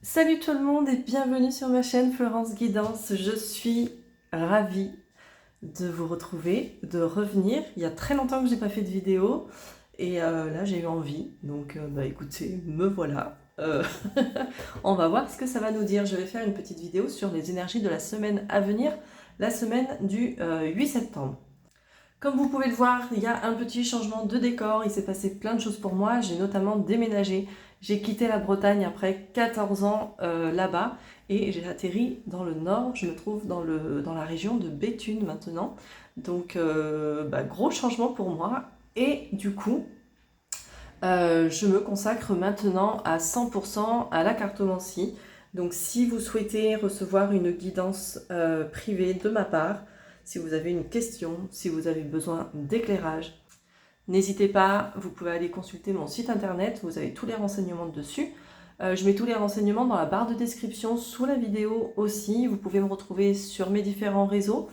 Salut tout le monde et bienvenue sur ma chaîne Florence Guidance. Je suis ravie de vous retrouver, de revenir. Il y a très longtemps que j'ai pas fait de vidéo et là j'ai eu envie. Donc écoutez, me voilà. On va voir ce que ça va nous dire. Je vais faire une petite vidéo sur les énergies de la semaine à venir, la semaine du 8 septembre. Comme vous pouvez le voir, il y a un petit changement de décor, il s'est passé plein de choses pour moi, j'ai notamment déménagé, j'ai quitté la Bretagne après 14 ans là-bas et j'ai atterri dans le nord, je me trouve dans la région de Béthune maintenant, donc gros changement pour moi et du coup je me consacre maintenant à 100% à la cartomancie. Donc si vous souhaitez recevoir une guidance privée de ma part, si vous avez une question, si vous avez besoin d'éclairage, n'hésitez pas, vous pouvez aller consulter mon site internet, vous avez tous les renseignements dessus. Je mets tous les renseignements dans la barre de description sous la vidéo aussi. Vous pouvez me retrouver sur mes différents réseaux.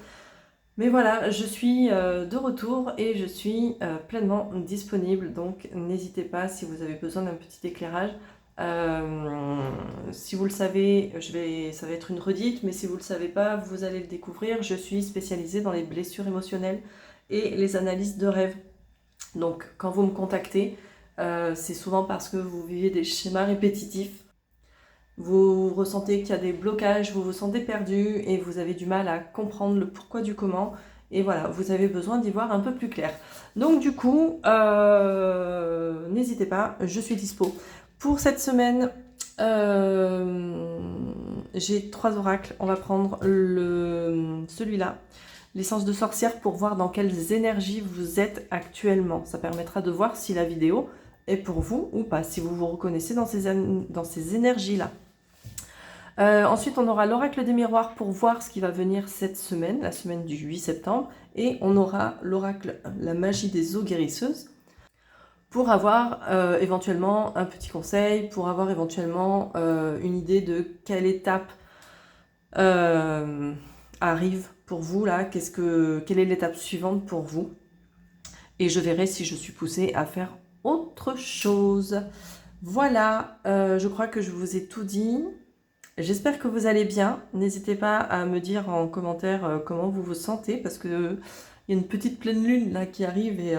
Mais voilà, je suis de retour et je suis pleinement disponible, donc n'hésitez pas si vous avez besoin d'un petit éclairage. Si vous le savez, ça va être une redite, mais si vous ne le savez pas, vous allez le découvrir. Je suis spécialisée dans les blessures émotionnelles et les analyses de rêves. Donc quand vous me contactez, c'est souvent parce que vous vivez des schémas répétitifs. Vous ressentez qu'il y a des blocages, vous vous sentez perdu et vous avez du mal à comprendre le pourquoi du comment. Et voilà, vous avez besoin d'y voir un peu plus clair. Donc du coup, n'hésitez pas, je suis dispo. Pour cette semaine, j'ai 3 oracles. On va prendre celui-là, l'essence de sorcière, pour voir dans quelles énergies vous êtes actuellement. Ça permettra de voir si la vidéo est pour vous ou pas, si vous vous reconnaissez dans ces énergies-là. Ensuite, on aura l'oracle des miroirs pour voir ce qui va venir cette semaine, la semaine du 8 septembre. Et on aura l'oracle, la magie des eaux guérisseuses, pour avoir éventuellement un petit conseil, pour avoir éventuellement une idée de quelle étape arrive pour vous là, quelle est l'étape suivante pour vous. Et je verrai si je suis poussée à faire autre chose. Voilà, je crois que je vous ai tout dit. J'espère que vous allez bien. N'hésitez pas à me dire en commentaire comment vous vous sentez, parce que il y a une petite pleine lune là qui arrive et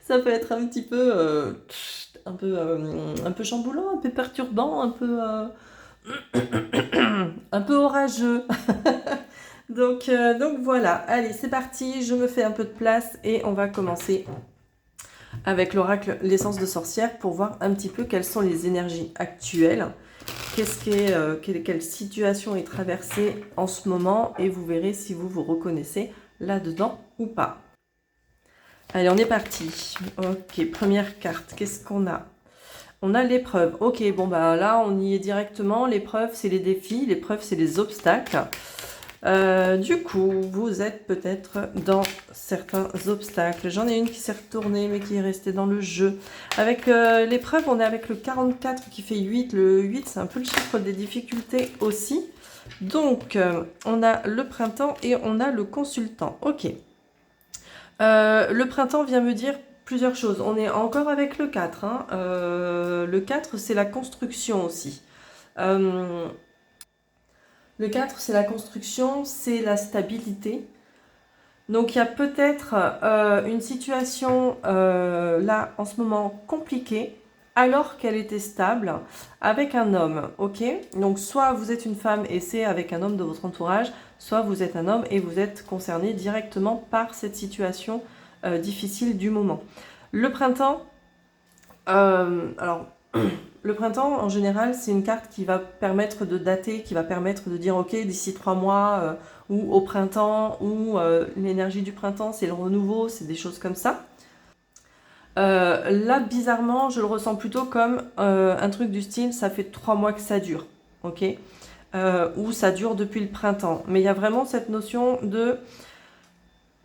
ça peut être un petit peu, un peu chamboulant, un peu perturbant, un peu orageux. Donc voilà, allez c'est parti, je me fais un peu de place et on va commencer avec l'oracle l'essence de sorcière pour voir un petit peu quelles sont les énergies actuelles. Quelle situation est traversée en ce moment et vous verrez si vous vous reconnaissez là-dedans ou pas. Allez, on est parti. Ok, première carte, qu'est-ce qu'on a? On a l'épreuve. Ok, bon bah là on y est directement. L'épreuve c'est les défis, l'épreuve c'est les obstacles. Du coup, vous êtes peut-être dans certains obstacles. J'en ai une qui s'est retournée mais qui est restée dans le jeu. Avec l'épreuve, on est avec le 44 qui fait 8. Le 8, c'est un peu le chiffre des difficultés aussi. Donc, on a le printemps et on a le consultant. Ok. Le printemps vient me dire plusieurs choses. On est encore avec le 4. Hein. Le 4, c'est la construction aussi. Le 4, c'est la construction, c'est la stabilité. Donc il y a peut-être une situation là en ce moment compliquée alors qu'elle était stable avec un homme, ok? Donc soit vous êtes une femme et c'est avec un homme de votre entourage, soit vous êtes un homme et vous êtes concerné directement par cette situation difficile du moment. Le printemps, alors le printemps, en général, c'est une carte qui va permettre de dater, qui va permettre de dire, ok, d'ici 3 mois, ou au printemps, ou l'énergie du printemps, c'est le renouveau, c'est des choses comme ça. Là, bizarrement, je le ressens plutôt comme un truc du style, ça fait 3 mois que ça dure, ok, ou ça dure depuis le printemps. Mais il y a vraiment cette notion de...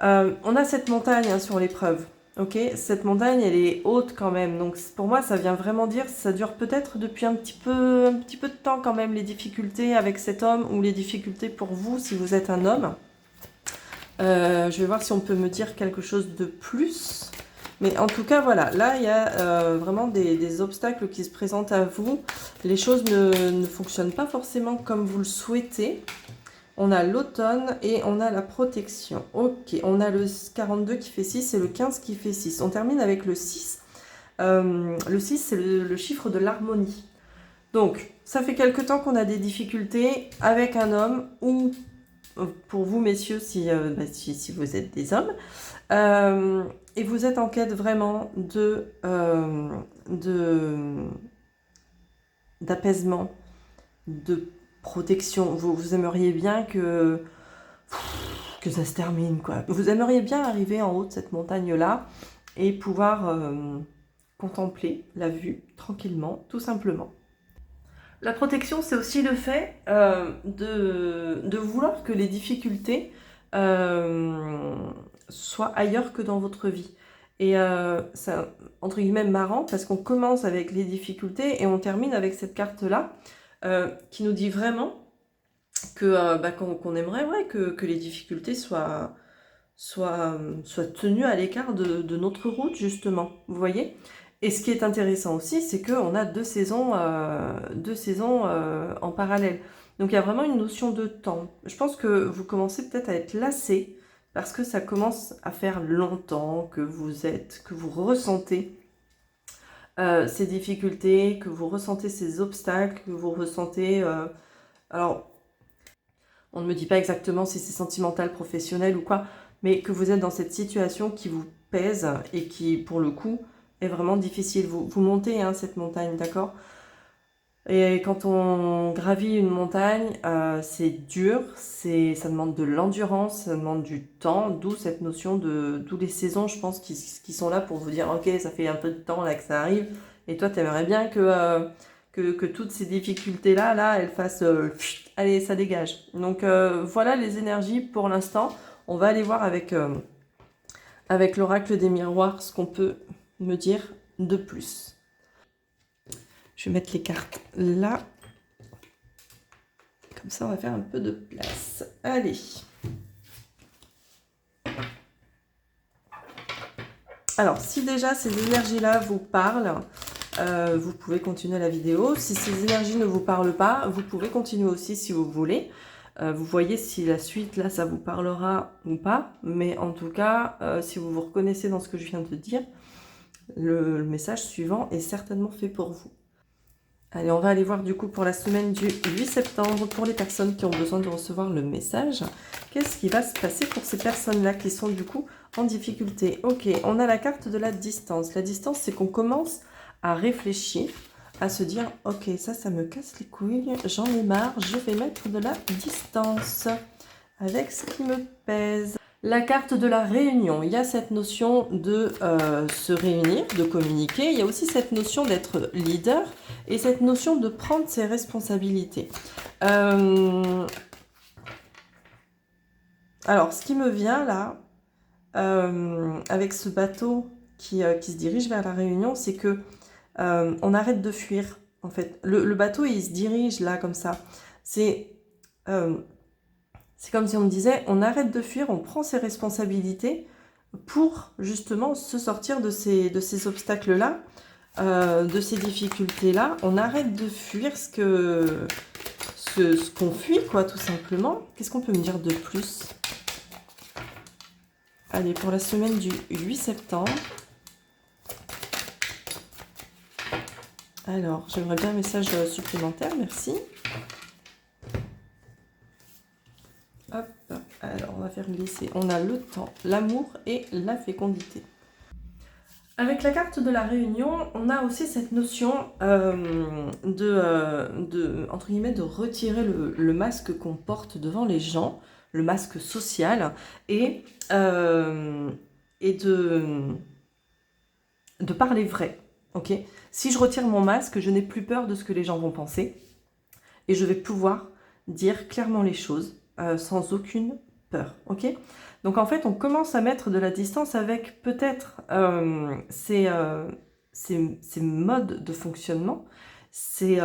on a cette montagne hein, sur l'épreuve. Ok, cette montagne, elle est haute quand même. Donc pour moi, ça vient vraiment dire, ça dure peut-être depuis un petit peu de temps quand même, les difficultés avec cet homme ou les difficultés pour vous si vous êtes un homme. Je vais voir si on peut me dire quelque chose de plus. Mais en tout cas, voilà, là, il y a vraiment des obstacles qui se présentent à vous. Les choses ne fonctionnent pas forcément comme vous le souhaitez. On a l'automne et on a la protection. Ok, on a le 42 qui fait 6 et le 15 qui fait 6. On termine avec le 6. Le 6, c'est le chiffre de l'harmonie. Donc, ça fait quelque temps qu'on a des difficultés avec un homme ou pour vous, messieurs, si vous êtes des hommes. Et vous êtes en quête vraiment d'apaisement, de protection. Vous aimeriez bien que ça se termine, quoi. Vous aimeriez bien arriver en haut de cette montagne-là et pouvoir contempler la vue tranquillement, tout simplement. La protection, c'est aussi le fait de vouloir que les difficultés soient ailleurs que dans votre vie. Et c'est entre guillemets marrant parce qu'on commence avec les difficultés et on termine avec cette carte-là qui nous dit vraiment qu'on aimerait que les difficultés soient tenues à l'écart de notre route, justement. Vous voyez? Et ce qui est intéressant aussi, c'est qu'on a deux saisons en parallèle. Donc il y a vraiment une notion de temps. Je pense que vous commencez peut-être à être lassé parce que ça commence à faire longtemps que vous ressentez ces difficultés, que vous ressentez ces obstacles, que vous ressentez... alors, on ne me dit pas exactement si c'est sentimental, professionnel ou quoi, mais que vous êtes dans cette situation qui vous pèse et qui, pour le coup, est vraiment difficile. Vous montez cette montagne, d'accord? Et quand on gravit une montagne, c'est dur, ça demande de l'endurance, ça demande du temps, d'où cette notion d'où les saisons, je pense, qui sont là pour vous dire, ok, ça fait un peu de temps là que ça arrive, et toi, tu aimerais bien que toutes ces difficultés-là, elles fassent, allez, ça dégage. Donc voilà les énergies pour l'instant. On va aller voir avec l'oracle des miroirs ce qu'on peut me dire de plus. Je vais mettre les cartes là. Comme ça, on va faire un peu de place. Allez. Alors, si déjà ces énergies-là vous parlent, vous pouvez continuer la vidéo. Si ces énergies ne vous parlent pas, vous pouvez continuer aussi si vous voulez. Vous voyez si la suite, là, ça vous parlera ou pas. Mais en tout cas, si vous vous reconnaissez dans ce que je viens de dire, le message suivant est certainement fait pour vous. Allez, on va aller voir du coup pour la semaine du 8 septembre, pour les personnes qui ont besoin de recevoir le message. Qu'est-ce qui va se passer pour ces personnes-là qui sont du coup en difficulté? Ok, on a la carte de la distance. La distance, c'est qu'on commence à réfléchir, à se dire, ok, ça me casse les couilles, j'en ai marre, je vais mettre de la distance avec ce qui me pèse. La carte de la réunion, il y a cette notion de se réunir, de communiquer. Il y a aussi cette notion d'être leader et cette notion de prendre ses responsabilités. Alors, ce qui me vient là, avec ce bateau qui se dirige vers la réunion, c'est que on arrête de fuir. En fait, le bateau, il se dirige là comme ça. C'est comme si on me disait, on arrête de fuir, on prend ses responsabilités pour justement se sortir de ces obstacles-là, de ces difficultés-là. On arrête de fuir ce qu'on fuit, quoi, tout simplement. Qu'est-ce qu'on peut me dire de plus? Allez, pour la semaine du 8 septembre. Alors, j'aimerais bien un message supplémentaire, merci. Hop, alors on va faire glisser. On a le temps, l'amour et la fécondité. Avec la carte de la réunion, on a aussi cette notion entre guillemets, de retirer le masque qu'on porte devant les gens, le masque social, et de parler vrai. Ok, si je retire mon masque, je n'ai plus peur de ce que les gens vont penser, et je vais pouvoir dire clairement les choses. Sans aucune peur, ok? Donc en fait, on commence à mettre de la distance avec peut-être ces modes de fonctionnement, ces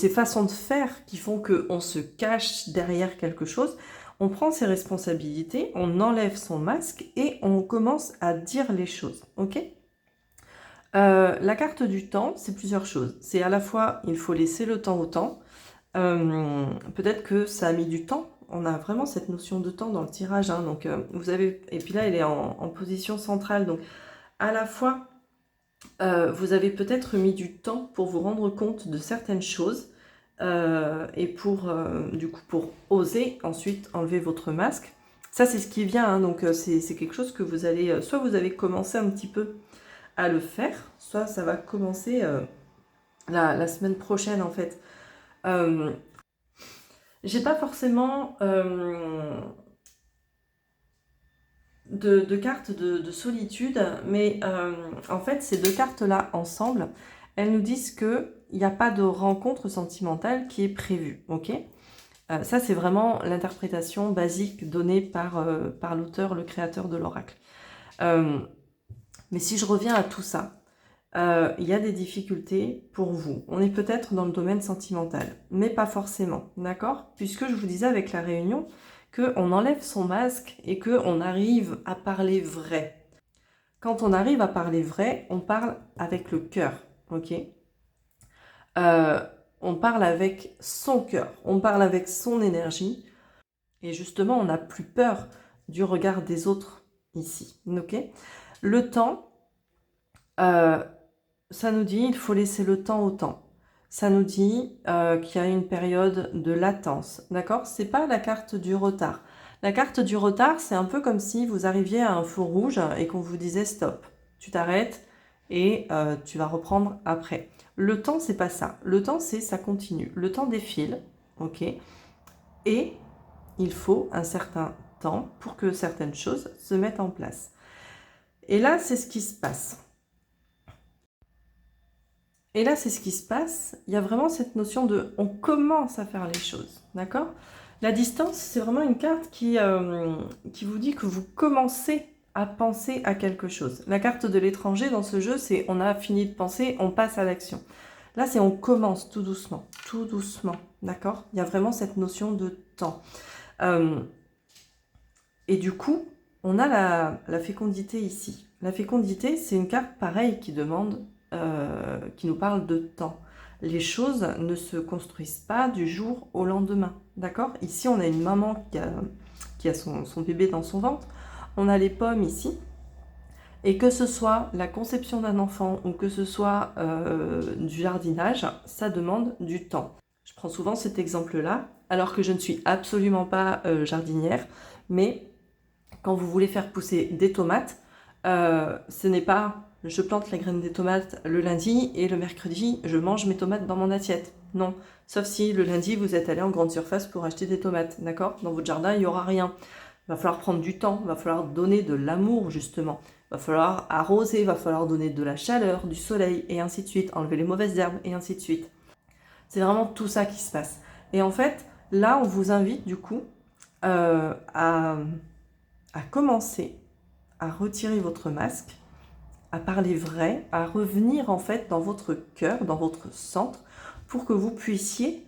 façons de faire qui font qu'on se cache derrière quelque chose. On prend ses responsabilités, on enlève son masque et on commence à dire les choses, ok? La carte du temps, c'est plusieurs choses. C'est à la fois, il faut laisser le temps au temps. Peut-être que ça a mis du temps. On a vraiment cette notion de temps dans le tirage, hein, donc vous avez... Et puis là, elle est en position centrale, donc à la fois, vous avez peut-être mis du temps pour vous rendre compte de certaines choses, et pour, du coup, pour oser ensuite enlever votre masque. Ça, c'est ce qui vient, hein, donc c'est quelque chose que vous allez... soit vous avez commencé un petit peu à le faire, soit ça va commencer la semaine prochaine, en fait. J'ai pas forcément de cartes de solitude, mais en fait, ces deux cartes-là ensemble, elles nous disent qu'il n'y a pas de rencontre sentimentale qui est prévue, ok? Ça, c'est vraiment l'interprétation basique donnée par l'auteur, le créateur de l'oracle. Mais si je reviens à tout ça, il y a des difficultés pour vous. On est peut-être dans le domaine sentimental, mais pas forcément, d'accord? Puisque je vous disais avec la réunion qu'on enlève son masque et qu'on arrive à parler vrai. Quand on arrive à parler vrai, on parle avec le cœur, ok? On parle avec son cœur, on parle avec son énergie, et justement, on n'a plus peur du regard des autres ici, ok? Le temps, ça nous dit il faut laisser le temps au temps. Ça nous dit qu'il y a une période de latence, d'accord? C'est pas la carte du retard. La carte du retard, c'est un peu comme si vous arriviez à un feu rouge et qu'on vous disait stop. Tu t'arrêtes et tu vas reprendre après. Le temps, c'est pas ça. Le temps, c'est ça continue. Le temps défile, ok? Et il faut un certain temps pour que certaines choses se mettent en place. Et là, c'est ce qui se passe. Et là, c'est ce qui se passe. Il y a vraiment cette notion de on commence à faire les choses, d'accord? La distance, c'est vraiment une carte qui vous dit que vous commencez à penser à quelque chose. La carte de l'étranger dans ce jeu, c'est on a fini de penser, on passe à l'action. Là, c'est on commence tout doucement, d'accord? Il y a vraiment cette notion de temps. Et du coup, on a la fécondité ici. La fécondité, c'est une carte pareille qui demande, qui nous parle de temps. Les choses ne se construisent pas du jour au lendemain, d'accord? Ici, on a une maman qui a son bébé dans son ventre. On a les pommes ici. Et que ce soit la conception d'un enfant ou que ce soit du jardinage, ça demande du temps. Je prends souvent cet exemple-là, alors que je ne suis absolument pas jardinière, mais quand vous voulez faire pousser des tomates, ce n'est pas je plante la graine des tomates le lundi et le mercredi je mange mes tomates dans mon assiette. Non, sauf si le lundi vous êtes allé en grande surface pour acheter des tomates, d'accord? Dans votre jardin, il n'y aura rien. Il va falloir prendre du temps, il va falloir donner de l'amour justement. Il va falloir arroser, il va falloir donner de la chaleur, du soleil et ainsi de suite, enlever les mauvaises herbes et ainsi de suite. C'est vraiment tout ça qui se passe. Et en fait, là, on vous invite du coup à commencer à retirer votre masque, à parler vrai, à revenir en fait dans votre cœur, dans votre centre, pour que vous puissiez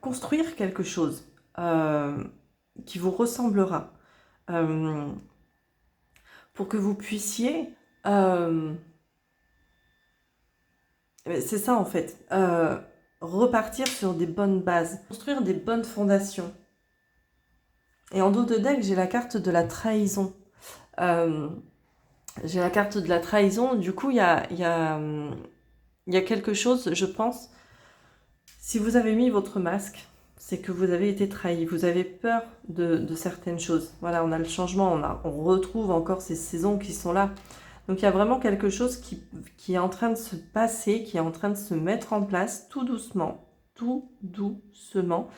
construire quelque chose qui vous ressemblera, pour que vous puissiez... c'est ça en fait, repartir sur des bonnes bases, construire des bonnes fondations. Et en dos de deck, j'ai la carte de la trahison. J'ai la carte de la trahison. Du coup, il y a quelque chose, je pense. Si vous avez mis votre masque, c'est que vous avez été trahi. Vous avez peur de certaines choses. Voilà, on a le changement. On retrouve encore ces saisons qui sont là. Donc, il y a vraiment quelque chose qui est en train de se passer, qui est en train de se mettre en place tout doucement. Tout doucement.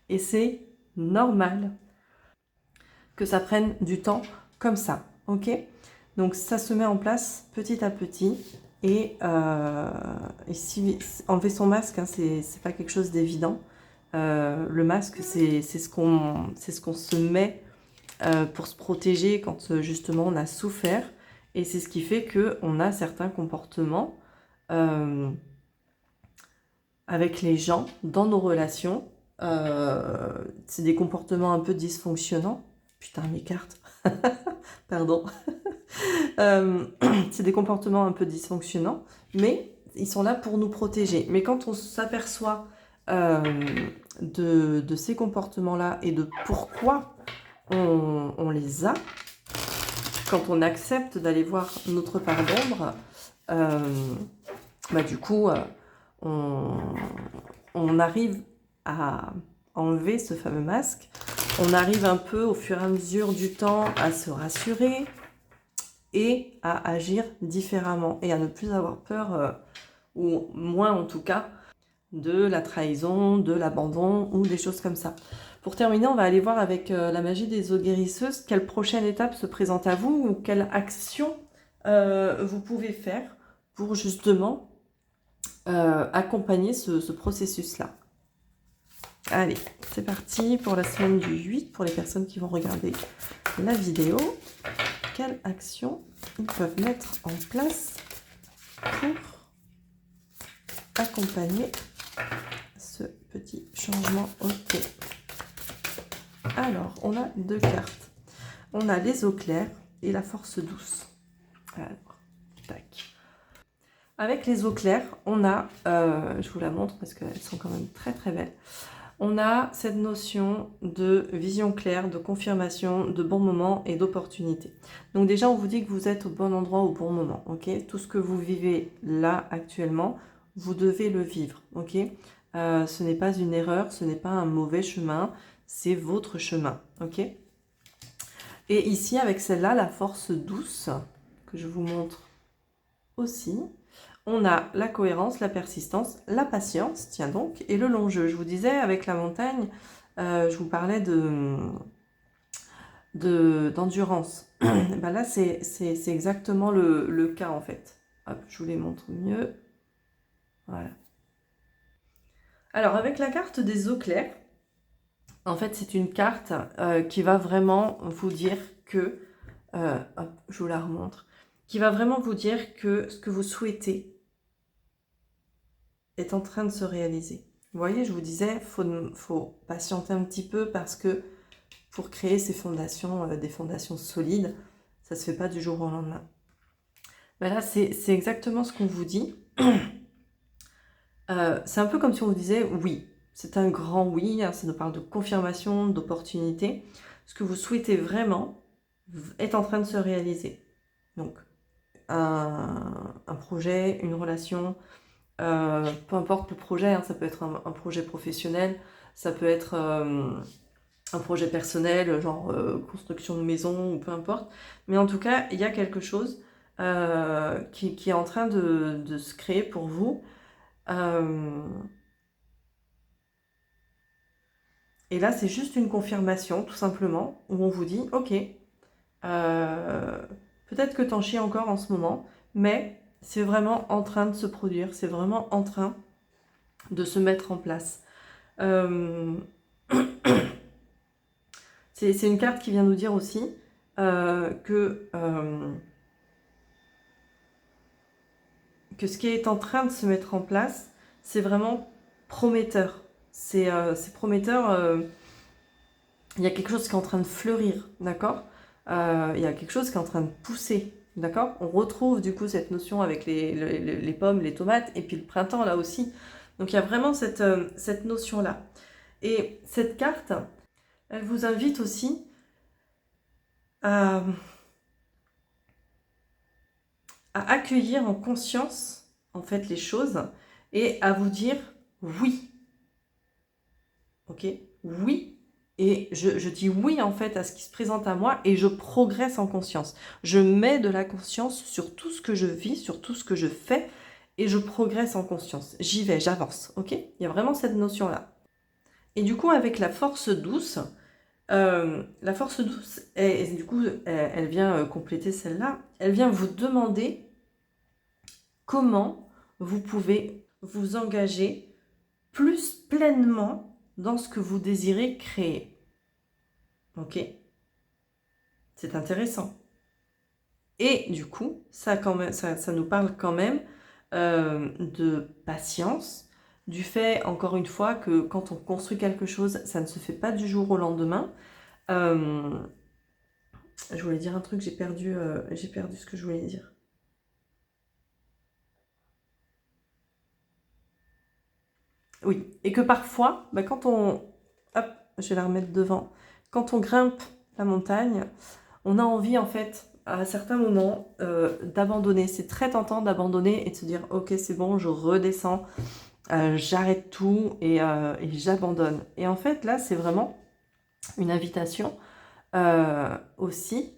Et c'est normal que ça prenne du temps comme ça, ok? Donc ça se met en place petit à petit et si enlever son masque, hein, c'est pas quelque chose d'évident. Le masque, c'est ce qu'on se met pour se protéger quand justement on a souffert, et c'est ce qui fait que on a certains comportements avec les gens dans nos relations c'est des comportements un peu dysfonctionnants. Putain, mes cartes. Pardon. C'est des comportements un peu dysfonctionnants, mais ils sont là pour nous protéger. Mais quand on s'aperçoit de ces comportements-là et de pourquoi on les a, quand on accepte d'aller voir notre part d'ombre, du coup, on arrive à enlever ce fameux masque. On arrive un peu au fur et à mesure du temps à se rassurer et à agir différemment et à ne plus avoir peur, ou moins en tout cas, de la trahison, de l'abandon ou des choses comme ça. Pour terminer, on va aller voir avec la magie des eaux guérisseuses quelle prochaine étape se présente à vous ou quelle action vous pouvez faire pour justement accompagner ce processus-là. Allez, c'est parti pour la semaine du 8, pour les personnes qui vont regarder la vidéo. Quelle action ils peuvent mettre en place pour accompagner ce petit changement? Ok. Alors, on a deux cartes. On a les eaux claires et la force douce. Alors, tac. Avec les eaux claires, on a, je vous la montre parce qu'elles sont quand même très très belles, on a cette notion de vision claire, de confirmation, de bon moment et d'opportunité. Donc déjà, on vous dit que vous êtes au bon endroit au bon moment, ok? Tout ce que vous vivez là actuellement, vous devez le vivre, ok? Ce n'est pas une erreur, ce n'est pas un mauvais chemin, c'est votre chemin, ok? Et ici, avec celle-là, la force douce, que je vous montre aussi, on a la cohérence, la persistance, la patience, tiens donc, et le long jeu. Je vous disais, avec la montagne, je vous parlais d'endurance. Ben là, c'est exactement le cas, en fait. Hop, je vous les montre mieux. Voilà. Alors, avec la carte des eaux claires, en fait, c'est une carte qui va vraiment vous dire que... hop, je vous la remontre. Qui va vraiment vous dire que ce que vous souhaitez est en train de se réaliser. Vous voyez, je vous disais, faut patienter un petit peu parce que pour créer ces fondations, des fondations solides, ça ne se fait pas du jour au lendemain. Ben là, c'est exactement ce qu'on vous dit. C'est un peu comme si on vous disait oui. C'est un grand oui, hein, ça nous parle de confirmation, d'opportunité. Ce que vous souhaitez vraiment est en train de se réaliser. Donc, un projet, une relation, peu importe le projet, hein, ça peut être un projet professionnel, ça peut être un projet personnel, genre construction de maison ou peu importe. Mais en tout cas, il y a quelque chose qui est en train de se créer pour vous. Et là, c'est juste une confirmation, tout simplement, où on vous dit, ok, peut-être que t'en chies encore en ce moment, mais c'est vraiment en train de se produire, c'est vraiment en train de se mettre en place. C'est une carte qui vient nous dire aussi que ce qui est en train de se mettre en place, c'est vraiment prometteur. C'est prometteur, il y a quelque chose qui est en train de fleurir, d'accord? Il y a quelque chose qui est en train de pousser, d'accord? On retrouve du coup cette notion avec les pommes, les tomates, et puis le printemps là aussi. Donc il y a vraiment cette notion-là. Et cette carte, elle vous invite aussi à accueillir en conscience en fait les choses et à vous dire oui. Ok? Oui. Et je dis oui en fait à ce qui se présente à moi et je progresse en conscience. Je mets de la conscience sur tout ce que je vis, sur tout ce que je fais et je progresse en conscience. J'y vais, j'avance. Ok? Il y a vraiment cette notion-là. Et du coup, avec la force douce, et du coup, elle vient compléter celle-là. Elle vient vous demander comment vous pouvez vous engager plus pleinement dans ce que vous désirez créer. Ok? C'est intéressant. Et du coup, ça nous parle quand même de patience, du fait, encore une fois, que quand on construit quelque chose, ça ne se fait pas du jour au lendemain. Je voulais dire un truc, j'ai perdu ce que je voulais dire. Oui, et que parfois, bah, quand on... Hop, je vais la remettre devant. Quand on grimpe la montagne, on a envie, en fait, à certains moments, d'abandonner. C'est très tentant d'abandonner et de se dire « Ok, c'est bon, je redescends, j'arrête tout et j'abandonne. » Et en fait, là, c'est vraiment une invitation aussi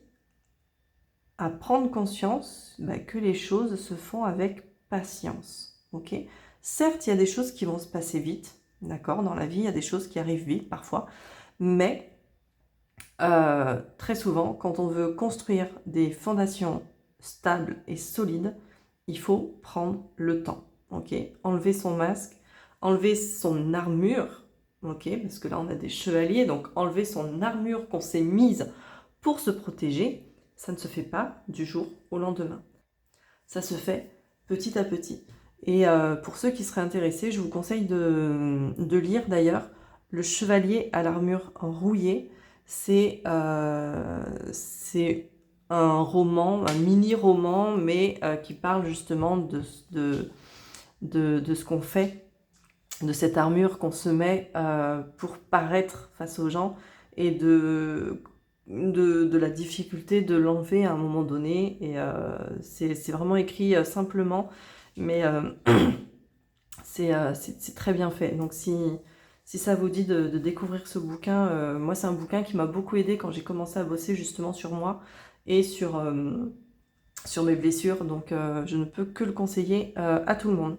à prendre conscience que les choses se font avec patience. Ok, certes, il y a des choses qui vont se passer vite, d'accord, dans la vie, il y a des choses qui arrivent vite parfois, mais très souvent, quand on veut construire des fondations stables et solides, il faut prendre le temps. Ok, enlever son masque, enlever son armure, ok, parce que là on a des chevaliers, donc enlever son armure qu'on s'est mise pour se protéger, ça ne se fait pas du jour au lendemain. Ça se fait petit à petit. Et pour ceux qui seraient intéressés, je vous conseille de lire d'ailleurs Le Chevalier à l'armure rouillée. C'est un roman, un mini-roman, mais qui parle justement de ce qu'on fait, de cette armure qu'on se met pour paraître face aux gens et de la difficulté de l'enlever à un moment donné. Et c'est vraiment écrit simplement, mais c'est très bien fait. Donc si ça vous dit de découvrir ce bouquin, moi c'est un bouquin qui m'a beaucoup aidé quand j'ai commencé à bosser justement sur moi et sur mes blessures. Donc je ne peux que le conseiller à tout le monde.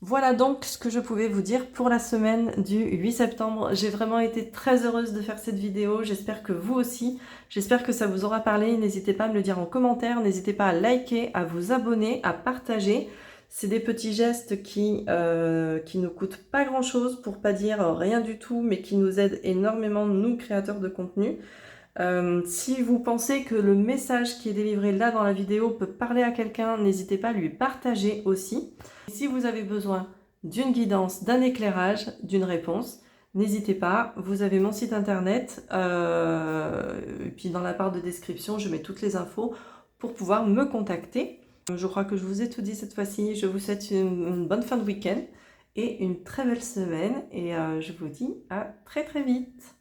Voilà donc ce que je pouvais vous dire pour la semaine du 8 septembre. J'ai vraiment été très heureuse de faire cette vidéo. J'espère que vous aussi. J'espère que ça vous aura parlé. N'hésitez pas à me le dire en commentaire. N'hésitez pas à liker, à vous abonner, à partager. C'est des petits gestes qui ne coûtent pas grand chose, pour pas dire rien du tout, mais qui nous aident énormément, nous créateurs de contenu. Si vous pensez que le message qui est délivré là dans la vidéo peut parler à quelqu'un, n'hésitez pas à lui partager aussi. Si vous avez besoin d'une guidance, d'un éclairage, d'une réponse, n'hésitez pas, vous avez mon site internet, et puis dans la barre de description, je mets toutes les infos pour pouvoir me contacter. Je crois que je vous ai tout dit cette fois-ci. Je vous souhaite une bonne fin de week-end et une très belle semaine, et je vous dis à très très vite.